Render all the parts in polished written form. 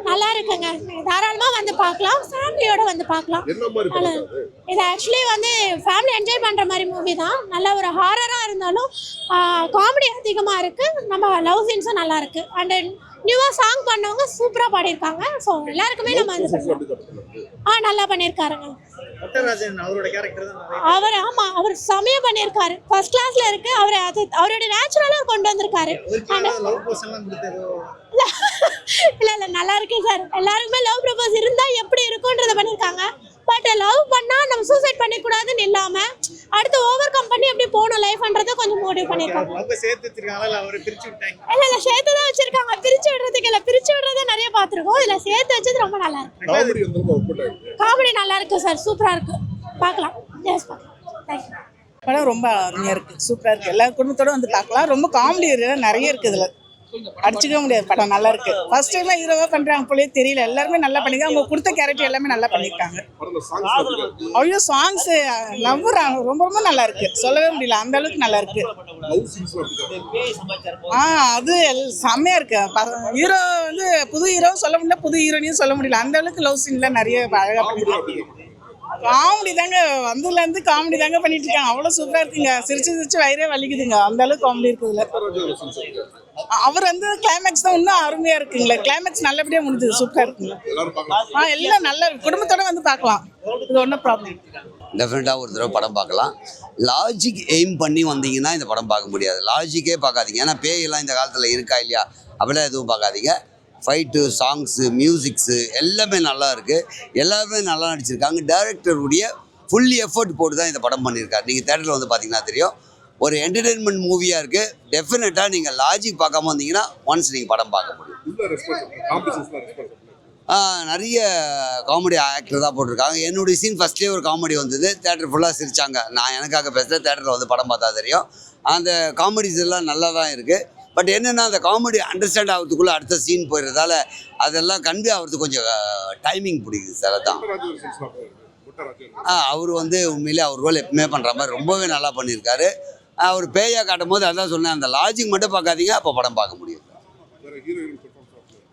நல்லா இருக்குங்க. தாராளமா வந்து பார்க்கலாம், ஃபேமிலியோட வந்து பார்க்கலாம். இது ஆக்சுவலி வந்து ஃபேமிலி என்ஜாய் பண்ற மாதிரி மூவி தான். நல்ல ஒரு ஹாரரா இருந்தாலும் காமெடி அதிகமா இருக்கு. நம்ம லவ் சீன்ஸும் நல்லா இருக்கு. அண்ட் நியூவா சாங் பண்ணவங்க சூப்பரா பாடியிருக்காங்க. ஸோ எல்லாருக்குமே நம்ம நல்லா பண்ணியிருக்காருங்க. அவர் செமையா பண்ணியிருக்காரு. ஃபர்ஸ்ட் கிளாஸ்ல இருக்கு. அவருடைய நேச்சுரலா கொண்டு வந்திருக்காரு. இல்ல நல்லா இருக்கு சார். எல்லாருக்குமே லவ் ப்ரப்போஸ் இருந்தா எப்படி இருக்கும்ன்றத பண்ணிருக்காங்க. பட் லவ் பண்ணா நம்ம சூசைட் பண்ணிக்க கூடாதுன்னு இல்லாம அடுத்து ஓவர் கம் பண்ணி எப்படி போகணும் லைஃப்ன்றத கொஞ்சம் மோட்டிவ் பண்ணிருக்காங்க. இல்ல சேர்த்து தான் வச்சிருக்காங்க. பிரிச்சு விடுறதுக்கு இல்ல, பிரிச்சு விடுறத நிறைய பாத்துருக்கோம். இதுல சேர்த்து வச்சது ரொம்ப நல்லா இருக்கு. காமெடி நல்லா இருக்கு சார். சூப்பரா இருக்கு. பார்க்கலாம். எஸ் பார்க்கலாம். படம் ரொம்ப அருமையா இருக்கு. சூப்பரா இருக்கு. எல்லா குடும்பத்தோட வந்து பார்க்கலாம். ரொம்ப காமெடி நிறைய இருக்கு. இதுல அடிச்சுக்க முடியாது. படம் நல்லா இருக்கு. ஃபர்ஸ்ட் டைம் ஹீரோவா பண்றாங்க போலயே தெரியல. எல்லாருமே நல்லா பண்ணிருக்காங்க. அவங்க கொடுத்த கேரக்டர் எல்லாமே நல்லா பண்ணிருக்காங்க. ஐயோ சாங்ஸ் நம்புறாங்க. ரொம்ப ரொம்ப நல்லா இருக்கு. சொல்லவே முடியல. அந்த அளவுக்கு நல்லா இருக்கு. அது செம்மையா இருக்கு. ஹீரோ வந்து புது ஹீரோ சொல்ல முடியல, புது ஹீரோனையும் சொல்ல முடியல. அந்த அளவுக்கு லவ் சீன்ல நிறைய அழகா பண்ணிருக்காங்க. காமெடி தாங்க. வந்ததுல இருந்து காமெடி தாங்க பண்ணிட்டு இருக்காங்க. அவ்வளவு சூப்பரா இருக்குங்க. சிரிச்சு சிரிச்சு வயிறே வலிக்குதுங்க. அந்த அளவுக்கு காமெடி இருக்குதுல. அவர் வந்து கிளைமேக்ஸ் தான் இன்னும் அருமையா இருக்குங்களா. கிளைமேக்ஸ் நல்லபடியா முடிஞ்சது. சூப்பரா இருக்குங்க. எல்லாம் நல்ல குடும்பத்தோட வந்து பார்க்கலாம். இது ஒன்றும் ப்ராப்ளம். டெஃபினட்டாக ஒரு தடவை படம் பார்க்கலாம். லாஜிக் எய்ம் பண்ணி வந்தீங்கன்னா இந்த படம் பார்க்க முடியாது. லாஜிக்கே பார்க்காதீங்க. ஏன்னா பேயெல்லாம் இந்த காலத்தில் இருக்கா இல்லையா அப்படிலாம் எதுவும் பார்க்காதீங்க. ஃபைட்டு, சாங்ஸு, மியூசிக்ஸு எல்லாமே நல்லா இருக்குது. எல்லாருமே நல்லா நடிச்சிருக்காங்க. டைரக்டருடைய ஃபுல் எஃபர்ட் போட்டு தான் இந்த படம் பண்ணியிருக்காரு. நீங்கள் தேட்டரில் வந்து பார்த்தீங்கன்னா தெரியும். ஒரு என்டர்டெயின்மெண்ட் மூவியாக இருக்குது. டெஃபினட்டாக நீங்கள் லாஜிக் பார்க்காம வந்தீங்கன்னா ஒன்ஸ் நீங்கள் படம் பார்க்க முடியும். நிறைய காமெடி ஆக்டர் தான் போட்டிருக்காங்க. என்னுடைய சீன் ஃபஸ்ட்லேயே ஒரு காமெடி வந்தது. தேட்டர் ஃபுல்லாக சிரித்தாங்க. நான் எனக்காக பேசுகிறேன். தேட்டரில் வந்து படம் பார்த்தா தெரியும். அந்த காமெடிஸ் எல்லாம் நல்லா தான் இருக்குது. பட் என்னென்னா அந்த காமெடி அண்டர்ஸ்டாண்ட் ஆகிறதுக்குள்ளே அடுத்த சீன் போயிடுறதால அதெல்லாம் கன்வே ஆகிறதுக்கு கொஞ்சம் டைமிங் பிடிக்குது சார். அதான் அவர் வந்து உண்மையிலே அவர் ரோல் எப்பவுமே பண்ணுற மாதிரி ரொம்பவே நல்லா பண்ணியிருக்காரு. அவர் பேயா காட்டும் போது அதான் சொன்னேன், அந்த லாஜிக் மட்டும் பார்க்காதீங்க, அப்போ படம் பார்க்க முடியும்.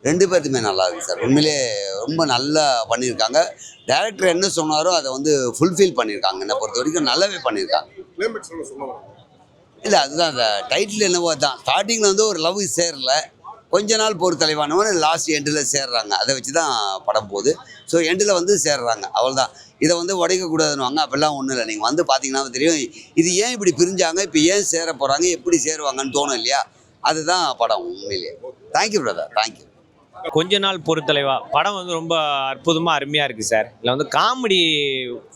ரெண்டு பேர்த்துமே நல்லா இருக்குது சார். உண்மையிலே ரொம்ப நல்லா பண்ணியிருக்காங்க. டைரக்டர் என்ன சொன்னாரோ அதை வந்து ஃபுல்ஃபில் பண்ணியிருக்காங்க. என்னை பொறுத்த வரைக்கும் நல்லாவே பண்ணியிருக்காங்க. இல்லை அதுதான் அந்த டைட்டில் என்னவோ தான். ஸ்டார்டிங்கில் வந்து ஒரு லவ் சேரல, கொஞ்ச நாள் போர் தலைவானவன் லாஸ்ட் எண்டில் சேர்றாங்க. அதை வச்சு தான் படம் போகுது. ஸோ எண்டில் வந்து சேர்றாங்க. அவ்வளோதான். இதை வந்து உடைக்கக்கூடாதுன்னுவாங்க. அப்படிலாம் ஒன்றும் இல்லை. நீங்கள் வந்து பார்த்தீங்கன்னா தெரியும் இது ஏன் இப்படி பிரிஞ்சாங்க, இப்போ ஏன் சேர போகிறாங்க, எப்படி சேருவாங்கன்னு தோணும் இல்லையா. அதுதான் படம் உண்மையிலேயே. Thank you brother. தேங்க்யூ. கொஞ்ச நாள் பொறுத்தலைவா படம் வந்து ரொம்ப அற்புதமாக அருமையாக இருக்குது சார். இதில் வந்து காமெடி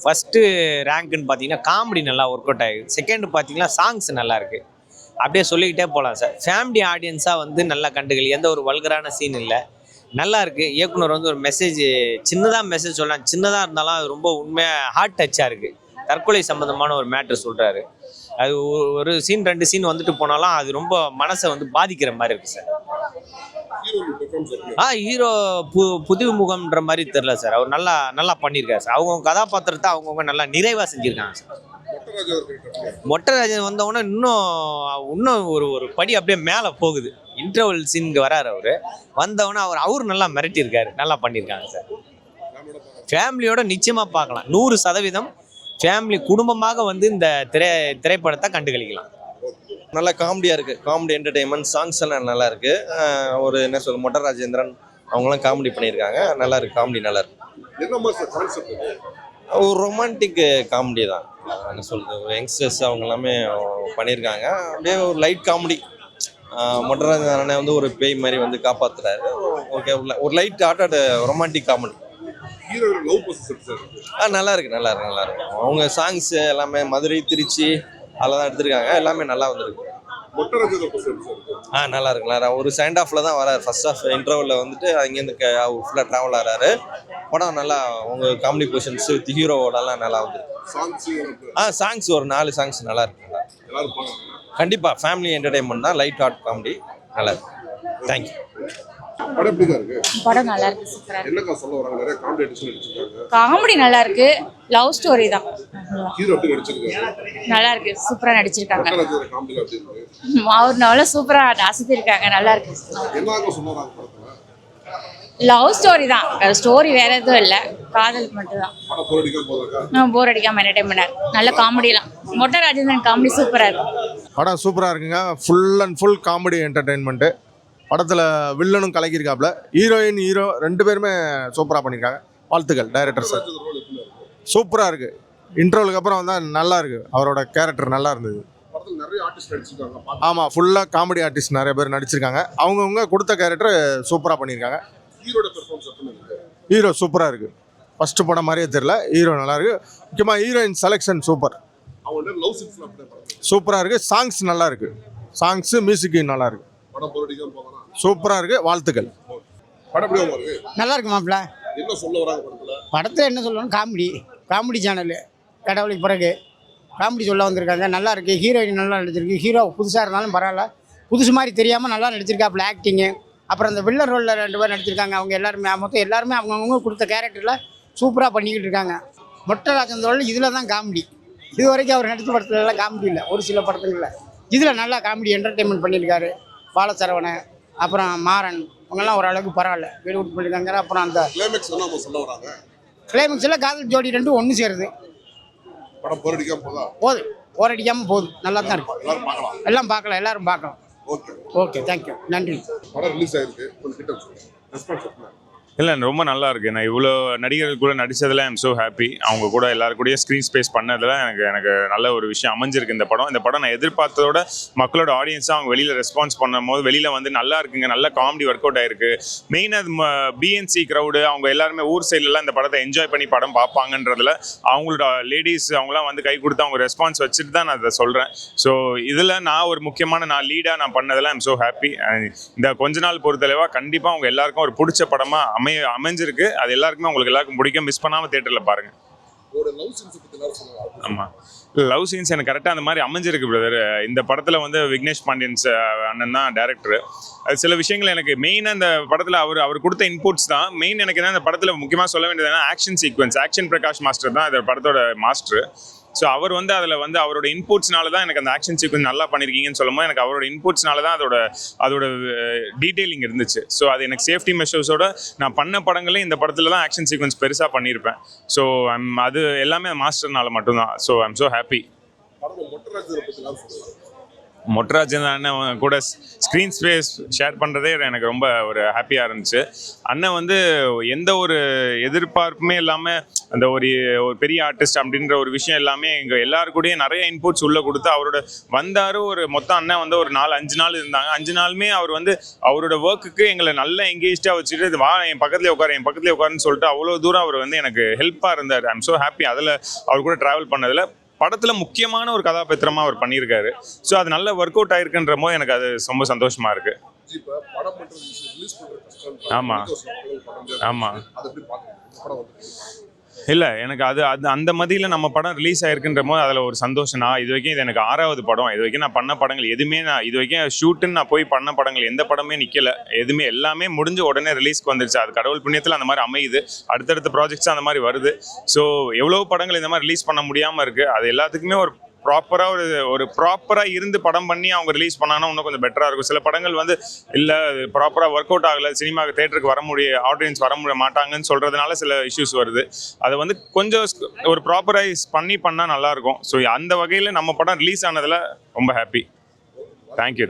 ஃபஸ்ட்டு ரேங்க்குன்னு பார்த்தீங்கன்னா காமெடி நல்லா ஒர்க் அவுட் ஆகிருக்கு. செகண்டு பார்த்தீங்கன்னா சாங்ஸ் நல்லா இருக்குது. அப்படியே சொல்லிக்கிட்டே போகலாம் சார். ஃபேமிலி ஆடியன்ஸாக வந்து நல்லா கண்டுகள். எந்த ஒரு வல்கரான சீன் இல்லை. நல்லா இருக்குது. இயக்குனர் வந்து ஒரு மெசேஜ் சின்னதாக மெசேஜ் சொல்லலாம். சின்னதாக இருந்தாலும் அது ரொம்ப உண்மையாக ஹார்ட் டச்சாக இருக்குது. தற்கொலை சம்மந்தமான ஒரு மேட்ரு சொல்கிறாரு. அது ஒரு சீன் 2 சீன் வந்துட்டு போனாலும் அது ரொம்ப மனசை வந்து பாதிக்கிற மாதிரி இருக்குது சார். ஹீரோ புது முகம்ன்ற மாதிரி தெரியல சார். அவர் நல்லா பண்ணியிருக்காரு சார். அவங்க கதாபாத்திரத்தை அவங்கவுங்க நல்லா நிறைவாக செஞ்சுருக்காங்க சார். மொட்டராஜன் வந்தவொடனே இன்னும் ஒரு படி அப்படியே மேலே போகுது. இன்டர்வல் சீனுக்கு வராரு. அவர் வந்தவொடனே அவர் நல்லா மிரட்டியிருக்காரு. நல்லா பண்ணியிருக்காங்க சார். ஃபேமிலியோட நிச்சயமாக பார்க்கலாம். 100% ஃபேமிலி குடும்பமாக வந்து இந்த திரைப்படத்தை கண்டுகளிக்கலாம். நல்லா காமெடியாக இருக்குது. காமெடி என்டர்டெயின்மெண்ட் சாங்ஸ் எல்லாம் நல்லா இருக்குது. ஒரு என்ன சொல்ல மொட்ட ராஜேந்திரன் அவங்களாம் காமெடி பண்ணியிருக்காங்க. நல்லா இருக்குது. காமெடி நல்லா இருக்குது. ஒரு ரொமான்டிக் காமெடி தான். என்ன சொல்கிறது, யங்ஸ்டர்ஸ் அவங்க எல்லாமே பண்ணியிருக்காங்க. அப்படியே ஒரு லைட் காமெடி. மொட்டராஜன் வந்து ஒரு பேய் மாதிரி வந்து காப்பாற்றுறாரு. ஓகே, ஒரு லைட் ஆட்டாட் ரொமான்டிக் காமெடி. நல்லா இருக்கு. அவங்க சாங்ஸ் எல்லாமே மதுரை, திருச்சி அதெல்லாம் தான் எடுத்திருக்காங்க. எல்லாமே நல்லா வந்துருக்கு. நல்லா இருக்குங்களா. ஒரு செகண்ட் ஹாஃப்ல தான் வராரு. ஃபர்ஸ்ட் ஹாஃப் இன்டர்வல்ல வந்துட்டு அங்கேருந்து ஃபுல்லாக ட்ராவல் ஆகிறாரு. படம் நல்லா உங்க காமெடி பொசிஷன்ஸ் வித் ஹீரோவோடலாம் நல்லா வந்துருக்கு. சாங்ஸ் ஒரு 4 சாங்ஸ் நல்லா இருக்கு. கண்டிப்பாக ஃபேமிலி என்டர்டெயின்மெண்ட் தான். லைட் ஹார்ட் காமெடி நல்லா இருக்கு. தேங்க்யூ. படம் எப்படி இருக்கு? படம் நல்லா இருக்கு, சூப்பரா இருக்கு. என்னக்கா சொல்ல வராங்க? நிறைய காமெடி ஆர்டிஸ்ட் நடிச்சிருக்காங்க. காமெடி நல்லா இருக்கு, லவ் ஸ்டோரி தான். ஹீரோ எப்படி நடிச்சிருக்காரு? நல்லா இருக்கு, சூப்பரா நடிச்சிருக்காங்க. மொட்டராஜன் காமெடி எப்படி இருக்கு? அவர் நல்லா சூப்பரா அசத்திருக்காங்க, நல்லா இருக்கு. என்னங்க சொல்ல வராங்க படத்துல? லவ் ஸ்டோரி தான், ஸ்டோரி வேற எதுவும் இல்லை, காதல் மட்டும் தான். படம் போர் அடிக்காம போதாக்கா? போர் அடிக்காம என்டர்டைன்மெண்ட், நல்ல காமெடிலாம். மொட்டை ராஜேந்திரன் காமெடி சூப்பரா இருக்கு. படம் சூப்பராக இருக்குங்க. Full and full comedy என்டர்டெயின்மெண்ட்டு. படத்தில் வில்லனும் கலக்கியிருக்காப்புல, ஹீரோயின் ஹீரோ 2 பேருமே சூப்பராக பண்ணியிருக்காங்க. வாழ்த்துக்கள் டைரக்டர் சார். சூப்பராக இருக்குது. இன்ட்ரோலுக்கு அப்புறம் வந்தால் நல்லா இருக்குது. அவரோட கேரக்டர் நல்லா இருந்தது. படத்துல நிறைய ஆர்டிஸ்ட் நடிச்சிருக்காங்க. ஆமாம், ஃபுல்லாக காமெடி ஆர்டிஸ்ட் நிறைய பேர் நடிச்சிருக்காங்க. அவங்கவுங்க கொடுத்த கேரக்டர் சூப்பராக பண்ணியிருக்காங்க. ஹீரோட பெர்ஃபார்மன்ஸ் எப்படி இருக்கு? ஹீரோ சூப்பராக இருக்குது. ஃபஸ்ட்டு படம் மாதிரியே தெரியல, ஹீரோ நல்லா இருக்குது. முக்கியமாக ஹீரோயின் செலெக்ஷன் சூப்பர், அவங்க லவ் சீன்ஸ்லாம் அப்படியே படம் சூப்பராக இருக்குது. சாங்ஸ் நல்லா இருக்குது. சாங்ஸு மியூசிக்கு நல்லா இருக்குது. படம் போர் அடிக்காம போகலாம். சூப்பராக இருக்குது. வாழ்த்துக்கள். படம் எப்படி இருக்கு? நல்லா இருக்கு மாப்பிள்ள. என்ன சொல்ல வராங்க படத்துல? படத்தில் என்ன சொல்லணும், காமெடி சேனலு கடவுளுக்கு பிறகு காமெடி சொல்ல வந்திருக்காங்க. நல்லா இருக்கு. ஹீரோயின் நல்லா நடிச்சிருக்கு. ஹீரோ புதுசாக இருந்தாலும் பரவாயில்ல, புதுசு மாதிரி தெரியாமல் நல்லா நடிச்சிருக்காப்புல. ஆக்டிங்கு, அப்புறம் அந்த வில்லன் ரோலில் 2 பேர் நடிச்சிருக்காங்க. அவங்க எல்லாருமே மொத்தம் எல்லாருமே அவங்கவுங்க கொடுத்த கேரக்டரில் சூப்பராக பண்ணிக்கிட்டு இருக்காங்க. மொட்டை ராஜேந்திரன் இதில் தான் காமெடி. இது வரைக்கும் அவர் நடித்த படத்துலலாம் காமெடி இல்லை, ஒரு சில படத்துங்களில். இதில் நல்லா காமெடி என்டர்டெயின்மெண்ட் பண்ணியிருக்காரு. பாலசரவணன், அப்புறம் மாறன், அவங்கெல்லாம் ஓரளவுக்கு பரவாயில்ல, வீடு விட்டு பண்ணியிருக்காங்க. அப்புறம் அந்த கிளைமேக்ஸ் என்ன அவங்க சொல்ல வராங்க? கிளைமேக்ஸில் காதல் ஜோடி 2 ஒன்று சேருது. படம் போர் அடிக்காம போதா? போகுது, போர் அடிக்காமல் போகுது, நல்லா தான் இருக்கு. எல்லாரும் பார்க்கலாம். எல்லாம் பார்க்கலாம், எல்லாரும் பார்க்கலாம். ஓகே ஓகே, தேங்க்யூ, நன்றி. படம் ரிலீஸ் ஆயிருக்கு, கொஞ்சம் கிட்ட சொல்லுங்க. ரெஸ்பான்ஸ் எப்படி? இல்லை ரொம்ப நல்லா இருக்கு. நான் இவ்வளோ நடிகர்கள் கூட நடித்ததில் ஐம் ஸோ ஹாப்பி. அவங்க கூட எல்லாரும் கூடயும் ஸ்க்ரீன் ஸ்பேஸ் பண்ணதில் எனக்கு நல்ல ஒரு விஷயம் அமைஞ்சிருக்கு இந்த படம் நான் எதிர்பார்த்ததோட மக்களோட ஆடியன்ஸாக அவங்க வெளியில் ரெஸ்பான்ஸ் பண்ணும்போது வெளியில் வந்து நல்லா இருக்குங்க, நல்ல காமெடி ஒர்க் அவுட் ஆயிருக்கு. மெயினாக பிஎன்சி க்ரௌடு அவங்க எல்லாருமே ஊர் சைட்லலாம் இந்த படத்தை என்ஜாய் பண்ணி படம் பார்ப்பாங்கன்றதுல அவங்களோட லேடிஸ் அவங்களாம் வந்து கை கொடுத்து அவங்க ரெஸ்பான்ஸ் வச்சுட்டு தான் நான் அதை சொல்கிறேன். ஸோ இதில் நான் ஒரு முக்கியமான லீடாக நான் பண்ணதில் ஐம் ஸோ ஹாப்பி. இந்த கொஞ்ச நாள் பொறுத்தளவாக கண்டிப்பாக அவங்க எல்லாருக்கும் ஒரு பிடிச்ச படமாக அமைஞ்சிருக்கு. அது எல்லாருக்குமே உங்களுக்கு எல்லாருக்கும் பிடிக்கும். மிஸ் பண்ணாமல் தியேட்டரில் பாருங்க. ஒரு லவ் சீன்ஸ் பத்தி எல்லாம் சொல்லுங்க. ஆமாம், லவ் சீன்ஸ் எனக்கு கரெக்டாக அந்த மாதிரி அமைஞ்சிருக்கு பிரதர். இந்த படத்தில் வந்து விக்னேஷ் பாண்டியன்ஸ் அண்ணன் தான் டேரக்டர். அது சில விஷயங்கள் எனக்கு மெயினாக இந்த படத்தில் அவர் கொடுத்த இன்புட்ஸ் தான் மெயின். எனக்கு என்ன இந்த படத்தில் முக்கியமாக சொல்ல வேண்டியதுன்னா action sequence. Action Prakash master தான் இந்த படத்தோட மாஸ்டர். ஸோ அவர் வந்து அதில் வந்து அவரோட இன்புட்ஸ்னால தான் எனக்கு அந்த ஆக்ஷன் சீக்வன்ஸ் நல்லா பண்ணியிருக்கீங்கன்னு சொல்லும்போது எனக்கு அவரோட இன்புட்ஸ்னால தான் அதோட டீட்டெயிலிங் இருந்துச்சு. ஸோ அது எனக்கு சேஃப்டி மெஷர்ஸோட நான் பண்ண படங்களே இந்த படத்தில் தான் ஆக்ஷன் சீக்வன்ஸ் பெருசாக பண்ணியிருப்பேன். ஸோ அது எல்லாமே மாஸ்டர்னால மட்டும்தான். So I'm so happy. Mottarajan அண்ணன் கூட ஸ்க்ரீன் ஸ்பேஸ் ஷேர் பண்ணுறதே எனக்கு ரொம்ப ஒரு ஹாப்பியாக இருந்துச்சு. அண்ணன் வந்து எந்த ஒரு எதிர்பார்ப்புமே இல்லாமல் அந்த ஒரு பெரிய ஆர்டிஸ்ட் அப்படின்ற ஒரு விஷயம் எல்லாமே எங்கள் எல்லாருக்கூடையும் நிறைய இன்புட்ஸ் உள்ளே கொடுத்து அவரோட வந்தார். ஒரு மொத்தம் அண்ணன் வந்து ஒரு 4-5 நாள் இருந்தாங்க. 5 நாளுமே அவர் வந்து அவரோட ஒர்க்குக்கு எங்களை நல்லா எங்கேஜாக வச்சுட்டு வா என் பக்கத்துலேயே உட்காருன்னு சொல்லிட்டு அவ்வளோ தூரம் அவர் வந்து எனக்கு ஹெல்ப்பாக இருந்தார். ஐம் ஸோ ஹாப்பி அதில் அவர் கூட ட்ராவல் பண்ணதில். படத்தில் முக்கியமான ஒரு கதாபாத்திரமாக அவர் பண்ணியிருக்காரு. ஸோ அது நல்ல ஒர்க் அவுட் ஆயிருக்குன்ற போது எனக்கு அது ரொம்ப சந்தோஷமாக இருக்குது. ஆமாம் ஆமாம் இல்லை எனக்கு அது அந்த மதியில் நம்ம படம் ரிலீஸ் ஆயிருக்குன்ற போது அதில் ஒரு சந்தோஷம். நான் இது வரைக்கும் இது எனக்கு 6வது படம். இது வரைக்கும் நான் பண்ண படங்கள் எதுவுமே நான் இது வரைக்கும் ஷூட்டுன்னு நான் போய் பண்ண படங்கள் எந்த படமே நிற்கலை. எதுவுமே எல்லாமே முடிஞ்சு உடனே ரிலீஸ்க்கு வந்துருச்சு. அது கடவுள் புண்ணியத்தில் அந்த மாதிரி அமையுது. அடுத்தடுத்த ப்ராஜெக்ட்ஸ் அந்த மாதிரி வருது. ஸோ எவ்வளோ படங்கள் இந்த மாதிரி ரிலீஸ் பண்ண முடியாமல் இருக்குது. அது எல்லாத்துக்குமே ஒரு ப்ராப்பராக இருந்து படம் பண்ணி அவங்க ரிலீஸ் பண்ணாங்கன்னா இன்னும் கொஞ்சம் பெட்டராக இருக்கும். சில படங்கள் வந்து இல்லை ப்ராப்பராக ஒர்க் அவுட் ஆகலை, சினிமாவுக்கு தேட்டருக்கு ஆடியன்ஸ் வர மாட்டாங்கன்னு சொல்கிறதுனால சில இஷ்யூஸ் வருது. அதை வந்து கொஞ்சம் ஒரு ப்ராப்பரைஸ் பண்ணால் நல்லாயிருக்கும். ஸோ அந்த வகையில் நம்ம படம் ரிலீஸ் ஆனதில் ரொம்ப ஹாப்பி. தேங்க்யூ.